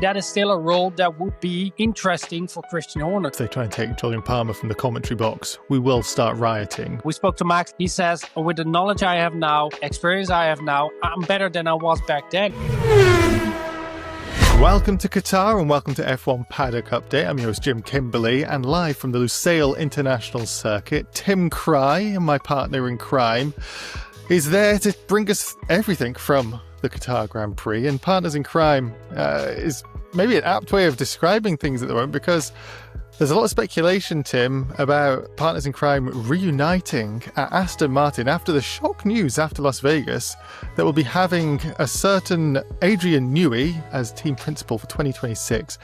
That is still a role that would be interesting for Christian Horner. If they try and take Julian Palmer from the commentary box, we will start rioting. We spoke to Max. He says, with the knowledge I have now, experience I have now, I'm better than I was back then. Welcome to Qatar and welcome to F1 Paddock Update. I'm your host Jim Kimberley, and live from the Lusail International Circuit, Tim Kraiij, my partner in crime, is there to bring us everything from the Qatar Grand Prix. And partners in crime is maybe an apt way of describing things at the moment, because there's a lot of speculation, Tim, about partners in crime reuniting at Aston Martin after the shock news after Las Vegas that we'll be having a certain Adrian Newey as team principal for 2026.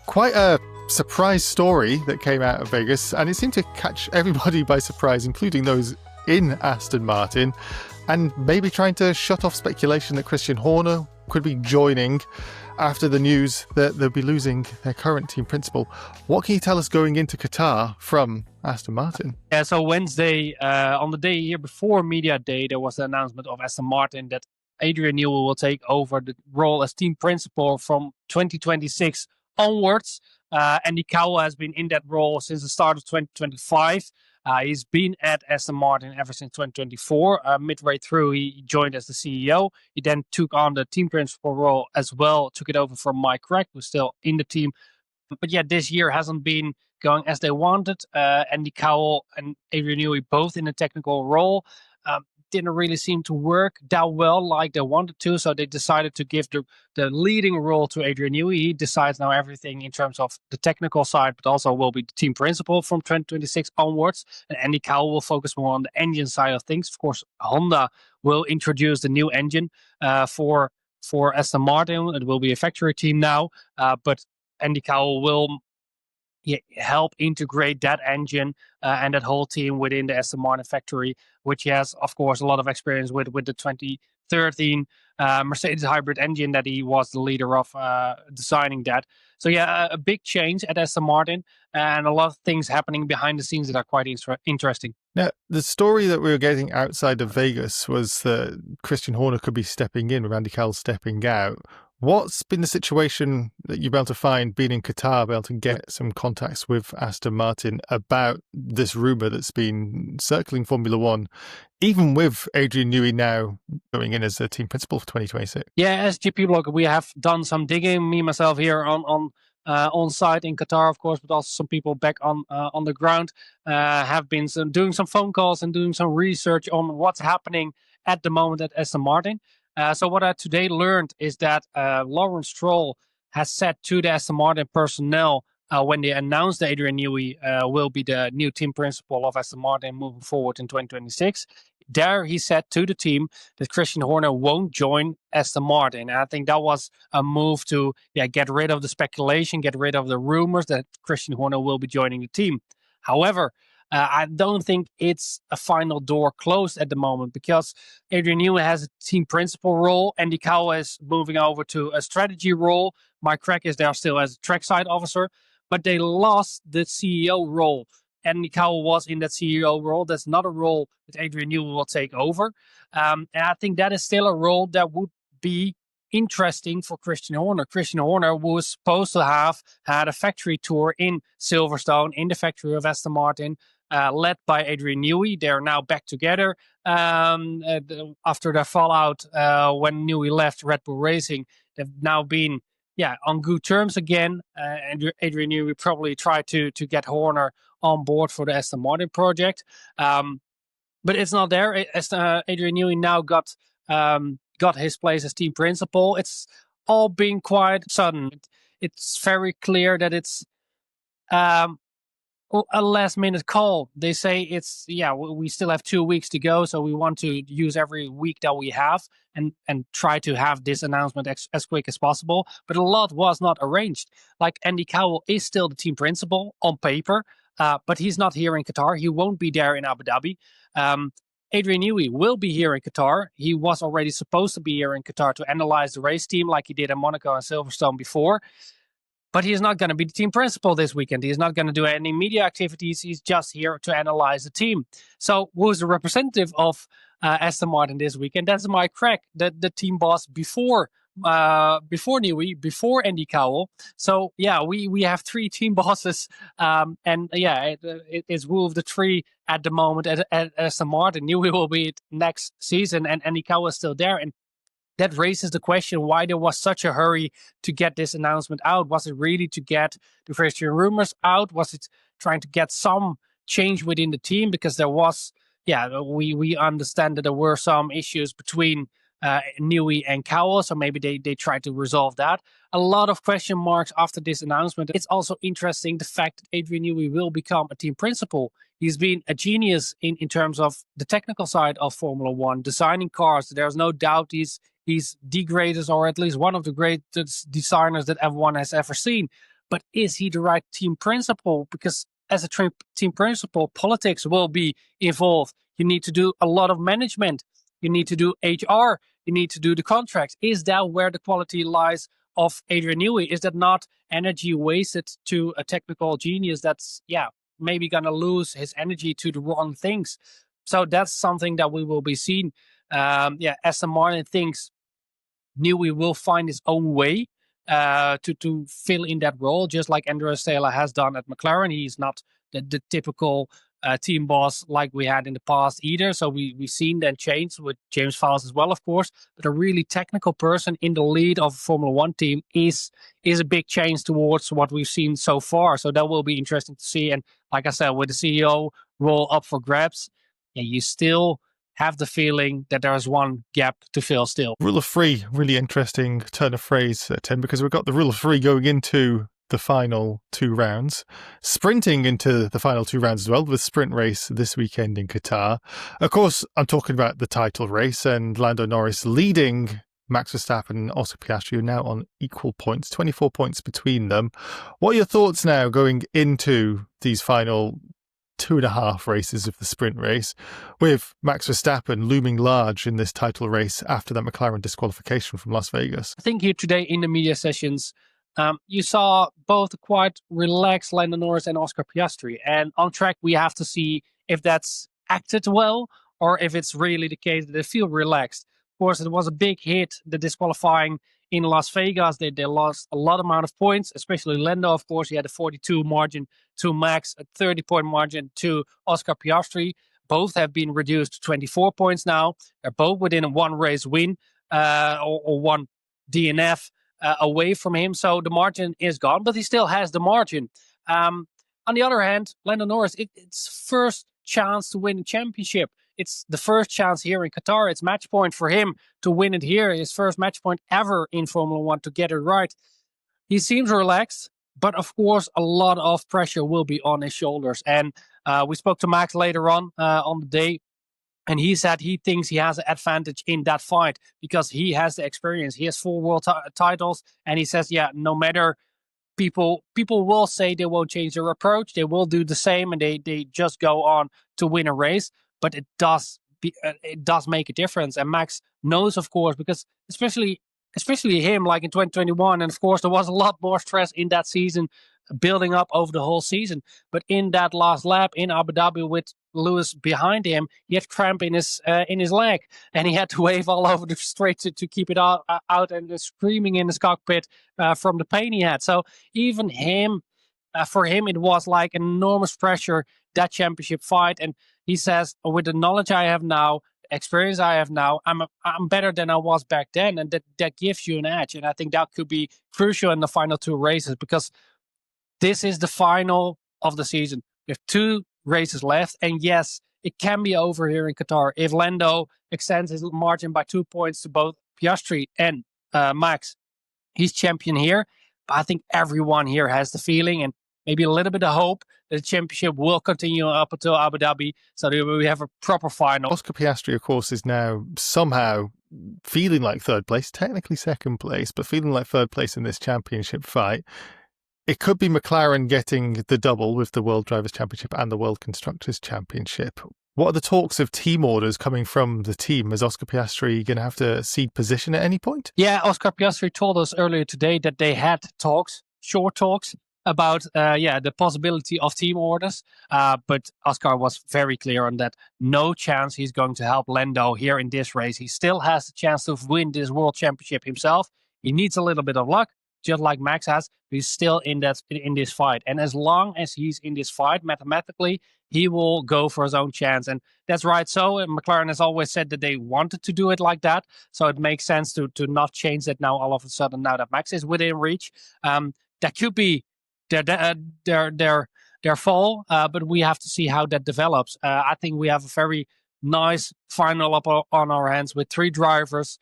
Quite a surprise story that came out of Vegas, and it seemed to catch everybody by surprise, including those in Aston Martin, and maybe trying to shut off speculation that Christian Horner could be joining after the news that they'll be losing their current team principal. What can you tell us going into Qatar from Aston Martin? Yeah, so Wednesday, on the day here before Media Day, there was the announcement of Aston Martin that Adrian Newey will take over the role as team principal from 2026 onwards. Andy Cowell has been in that role since the start of 2025. He's been at Aston Martin ever since 2024. Midway through, he joined as the CEO. He then took on the team principal role as well, took it over from Mike Kraaij, who's still in the team. But yeah, this year hasn't been going as they wanted. Andy Cowell and Adrian Newey both in a technical role. Didn't really seem to work that well like they wanted to, so they decided to give the leading role to Adrian Newey. He decides now everything in terms of the technical side, but also will be the team principal from 2026 onwards. And Andy Cowell will focus more on the engine side of things. Of course, Honda will introduce the new engine for Aston Martin. It will be a factory team now, but Andy Cowell will help integrate that engine and that whole team within the Aston Martin factory, which he has, of course, a lot of experience with the 2013 Mercedes hybrid engine that he was the leader of designing that. So yeah, a big change at Aston Martin and a lot of things happening behind the scenes that are quite interesting. Now, the story that we were getting outside of Vegas was that Christian Horner could be stepping in with Andy Cowell stepping out. What's been the situation that you've been able to find being in Qatar, be able to get some contacts with Aston Martin about this rumour that's been circling Formula One, even with Adrian Newey now going in as the team principal for 2026? Yeah, as GP blog, we have done some digging, me, myself here on site in Qatar, of course, but also some people back on the ground have been doing some phone calls and doing some research on what's happening at the moment at Aston Martin. So what I today learned is that Lawrence Stroll has said to the Aston Martin personnel when they announced that Adrian Newey will be the new team principal of Aston Martin moving forward in 2026. There he said to the team that Christian Horner won't join Aston Martin. And I think that was a move to get rid of the speculation, get rid of the rumors that Christian Horner will be joining the team. However, I don't think it's a final door closed at the moment, because Adrian Newey has a team principal role. Andy Cowell is moving over to a strategy role. Mike Kraaij is there still as a trackside officer, but they lost the CEO role. Andy Cowell was in that CEO role. That's not a role that Adrian Newey will take over. And I think that is still a role that would be interesting for Christian Horner. Christian Horner was supposed to have had a factory tour in Silverstone, in the factory of Aston Martin, led by Adrian Newey. They're now back together after their fallout when Newey left Red Bull Racing. They've now been on good terms again. And Adrian Newey probably tried to get Horner on board for the Aston Martin project. But it's not there. Adrian Newey now got his place as team principal. It's all been quite sudden. It's very clear that it's a last minute call. They say we still have 2 weeks to go, so we want to use every week that we have and try to have this announcement as quick as possible. But a lot was not arranged. Like, Andy Cowell is still the team principal on paper, but he's not here in Qatar. He won't be there in Abu Dhabi. Adrian Newey will be here in Qatar. He was already supposed to be here in Qatar to analyze the race team like he did in Monaco and Silverstone before. But he's not going to be the team principal this weekend. He's not going to do any media activities. He's just here to analyze the team. So who's the representative of Aston Martin this weekend? That's Mike Kraaij, the team boss before before Newey, before Andy Cowell. So yeah, we have 3 team bosses, and yeah, it's rule of the 3 at the moment at Aston Martin. Newey will be it next season, and Andy Cowell is still there, and that raises the question why there was such a hurry to get this announcement out. Was it really to get the first year rumors out? Was it trying to get some change within the team? Because there was, yeah, we understand that there were some issues between Newey and Cowell, so maybe they tried to resolve that. A lot of question marks after this announcement. It's also interesting the fact that Adrian Newey will become a team principal. He's been a genius in terms of the technical side of Formula One, designing cars. There's no doubt he's the greatest, or at least one of the greatest designers that F1 has ever seen. But is he the right team principal? Because as a team principal, politics will be involved. You need to do a lot of management. You need to do HR. You need to do the contracts. Is that where the quality lies of Adrian Newey? Is that not energy wasted to a technical genius that's, yeah, maybe going to lose his energy to the wrong things? So that's something that we will be seeing. Aston Martin thinks Newey will find his own way to fill in that role, just like Andreas Taylor has done at McLaren. He's not the typical team boss like we had in the past either. So we've seen that change with James Vowles as well, of course. But a really technical person in the lead of a Formula One team is a big change towards what we've seen so far. So that will be interesting to see. And like I said, with the CEO role up for grabs, yeah, you still have the feeling that there is one gap to fill still. Rule of 3, really interesting turn of phrase, Tim, because we've got the rule of 3 going into the final 2 rounds, sprinting into the final 2 rounds as well, with a sprint race this weekend in Qatar. Of course, I'm talking about the title race and Lando Norris leading Max Verstappen and Oscar Piastri, are now on equal points, 24 points between them. What are your thoughts now going into these final 2.5 races of the sprint race, with Max Verstappen looming large in this title race after that McLaren disqualification from Las Vegas? I think here today in the media sessions, you saw both quite relaxed Lando Norris and Oscar Piastri. And on track, we have to see if that's acted well or if it's really the case that they feel relaxed. Of course, it was a big hit, the disqualifying in Las Vegas. They lost a lot amount of points, especially Lando, of course. He had a 42 margin to Max, a 30-point margin to Oscar Piastri. Both have been reduced to 24 points now. They're both within a 1 race win or 1 DNF away from him. So the margin is gone, but he still has the margin. On the other hand, Lando Norris, it's first chance to win a championship. It's the first chance here in Qatar. It's match point for him to win it here. His first match point ever in Formula One to get it right. He seems relaxed, but of course, a lot of pressure will be on his shoulders. And we spoke to Max later on the day, and he said he thinks he has an advantage in that fight because he has the experience. He has 4 world titles, and he says, yeah, no matter people will say they won't change their approach. They will do the same, and they just go on to win a race. But it does make a difference. And Max knows, of course, because especially him, like in 2021, and of course there was a lot more stress in that season, building up over the whole season. But in that last lap in Abu Dhabi with Lewis behind him, he had cramp in his leg, and he had to wave all over the straight to keep it out and screaming in his cockpit from the pain he had. So even him, for him, it was like enormous pressure, that championship fight. And he says, with the knowledge I have now, experience I have now, I'm better than I was back then, and that gives you an edge. And I think that could be crucial in the final 2 races, because this is the final of the season. We have 2 races left, and yes, it can be over here in Qatar if Lando extends his margin by 2 points to both Piastri and Max. He's champion here, but I think everyone here has the feeling, and maybe a little bit of hope, that the championship will continue up until Abu Dhabi, so that we have a proper final. Oscar Piastri, of course, is now somehow feeling like 3rd place, technically 2nd place, but feeling like 3rd place in this championship fight. It could be McLaren getting the double with the World Drivers' Championship and the World Constructors' Championship. What are the talks of team orders coming from the team? Is Oscar Piastri going to have to cede position at any point? Yeah, Oscar Piastri told us earlier today that they had talks, short talks, about the possibility of team orders. But Oscar was very clear on that. No chance he's going to help Lando here in this race. He still has the chance to win this World Championship himself. He needs a little bit of luck, just like Max has. He's still in this fight. And as long as he's in this fight, mathematically, he will go for his own chance. And that's right. So McLaren has always said that they wanted to do it like that. So it makes sense to not change that now all of a sudden, now that Max is within reach. That could be their fall, but we have to see how that develops. I think we have a very nice final up on our hands with 3 drivers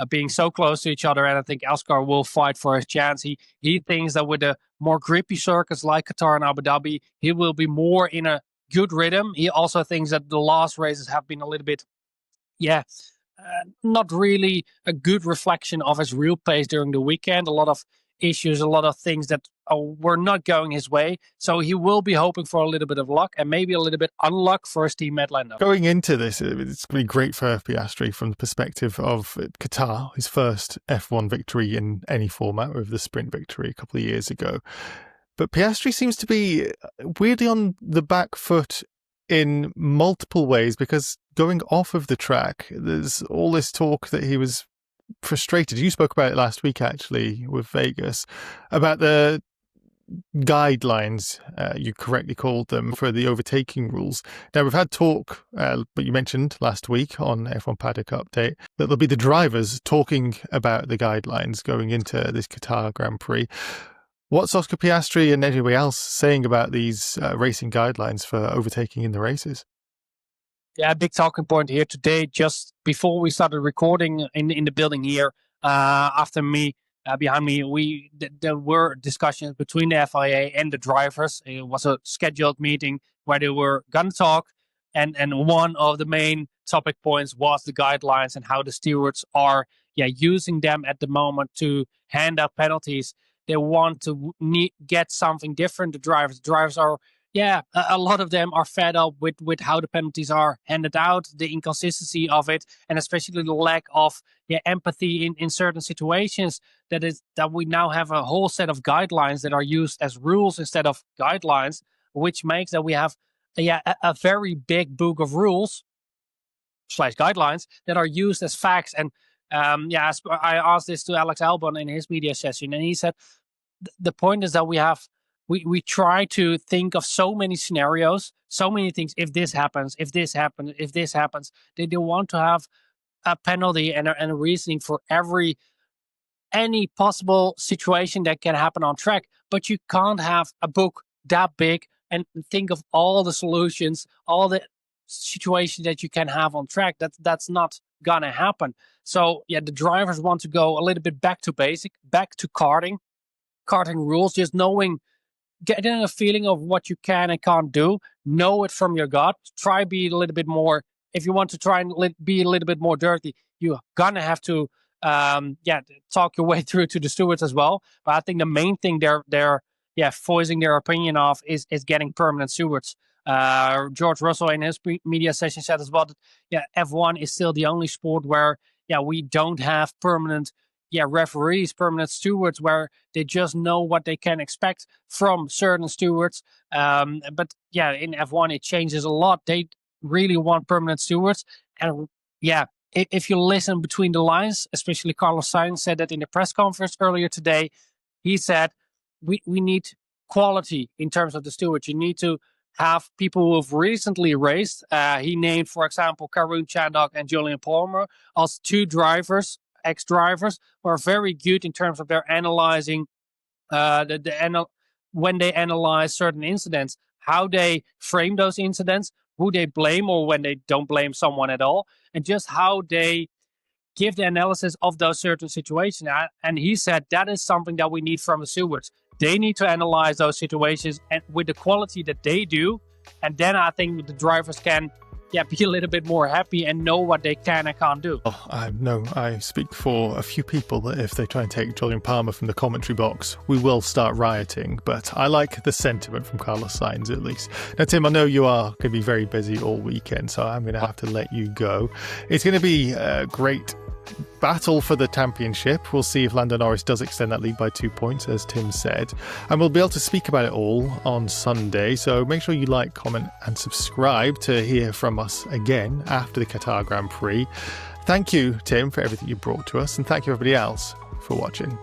being so close to each other, and I think Oscar will fight for his chance. He thinks that with the more grippy circuits like Qatar and Abu Dhabi, he will be more in a good rhythm. He also thinks that the last races have been a little bit, not really a good reflection of his real pace during the weekend. A lot of issues, a lot of things that were not going his way. So he will be hoping for a little bit of luck and maybe a little bit unluck for his teammate Lando. Going into this, it's going to be great for Piastri from the perspective of Qatar, his first F1 victory in any format with the sprint victory a couple of years ago. But Piastri seems to be weirdly on the back foot in multiple ways, because going off of the track, there's all this talk that he was frustrated. You spoke about it last week, actually, with Vegas, about the guidelines, you correctly called them, for the overtaking rules. Now, we've had talk, but you mentioned last week on F1 Paddock Update, that there'll be the drivers talking about the guidelines going into this Qatar Grand Prix. What's Oscar Piastri and anybody else saying about these racing guidelines for overtaking in the races? Yeah, big talking point here today. Just before we started recording in the building here, after me, behind me, there were discussions between the FIA and the drivers. It was a scheduled meeting where they were going to talk, and one of the main topic points was the guidelines and how the stewards are using them at the moment to hand out penalties. They want to get something different. The drivers are. Yeah, a lot of them are fed up with how the penalties are handed out, the inconsistency of it, and especially the lack of empathy in certain situations. That we now have a whole set of guidelines that are used as rules instead of guidelines, which makes that we have a very big book of rules / guidelines that are used as facts. And I asked this to Alex Albon in his media session, and he said the point is that we try to think of so many scenarios, so many things. If this happens, if this happens, if this happens, they want to have a penalty and a reasoning for any possible situation that can happen on track. But you can't have a book that big and think of all the solutions, all the situations that you can have on track. That's not gonna happen. So the drivers want to go a little bit back to basic, back to karting rules, just getting a feeling of what you can and can't do. Know it from your gut. Try be a little bit more. If you want to try and be a little bit more dirty, you're gonna have to talk your way through to the stewards as well. But I think the main thing they're voicing their opinion of is getting permanent stewards. George Russell in his media session said as well that F1 is still the only sport where we don't have permanent referees, permanent stewards, where they just know what they can expect from certain stewards. But in F1 it changes a lot. They really want permanent stewards. And if you listen between the lines, especially Carlos Sainz said that in the press conference earlier today. He said we need quality in terms of the stewards. You need to have people who have recently raced. He named, for example, Karun Chandhok and Julian Palmer as 2 drivers, ex-drivers, who are very good in terms of their analyzing when they analyze certain incidents, how they frame those incidents, who they blame or when they don't blame someone at all, and just how they give the analysis of those certain situations. And he said that is something that we need from the stewards. They need to analyze those situations and with the quality that they do. And then I think the drivers can be a little bit more happy and know what they can and can't do. I speak for a few people that if they try and take Julian Palmer from the commentary box, we will start rioting. But I like the sentiment from Carlos Sainz, at least. Now, Tim, I know you are going to be very busy all weekend, so I'm going to have to let you go. It's going to be a great battle for the championship. We'll see if Lando Norris does extend that lead by 2 points, as Tim said, and we'll be able to speak about it all on Sunday. So make sure you like, comment and subscribe to hear from us again after the Qatar Grand Prix. Thank you, Tim, for everything you brought to us, and thank you everybody else for watching.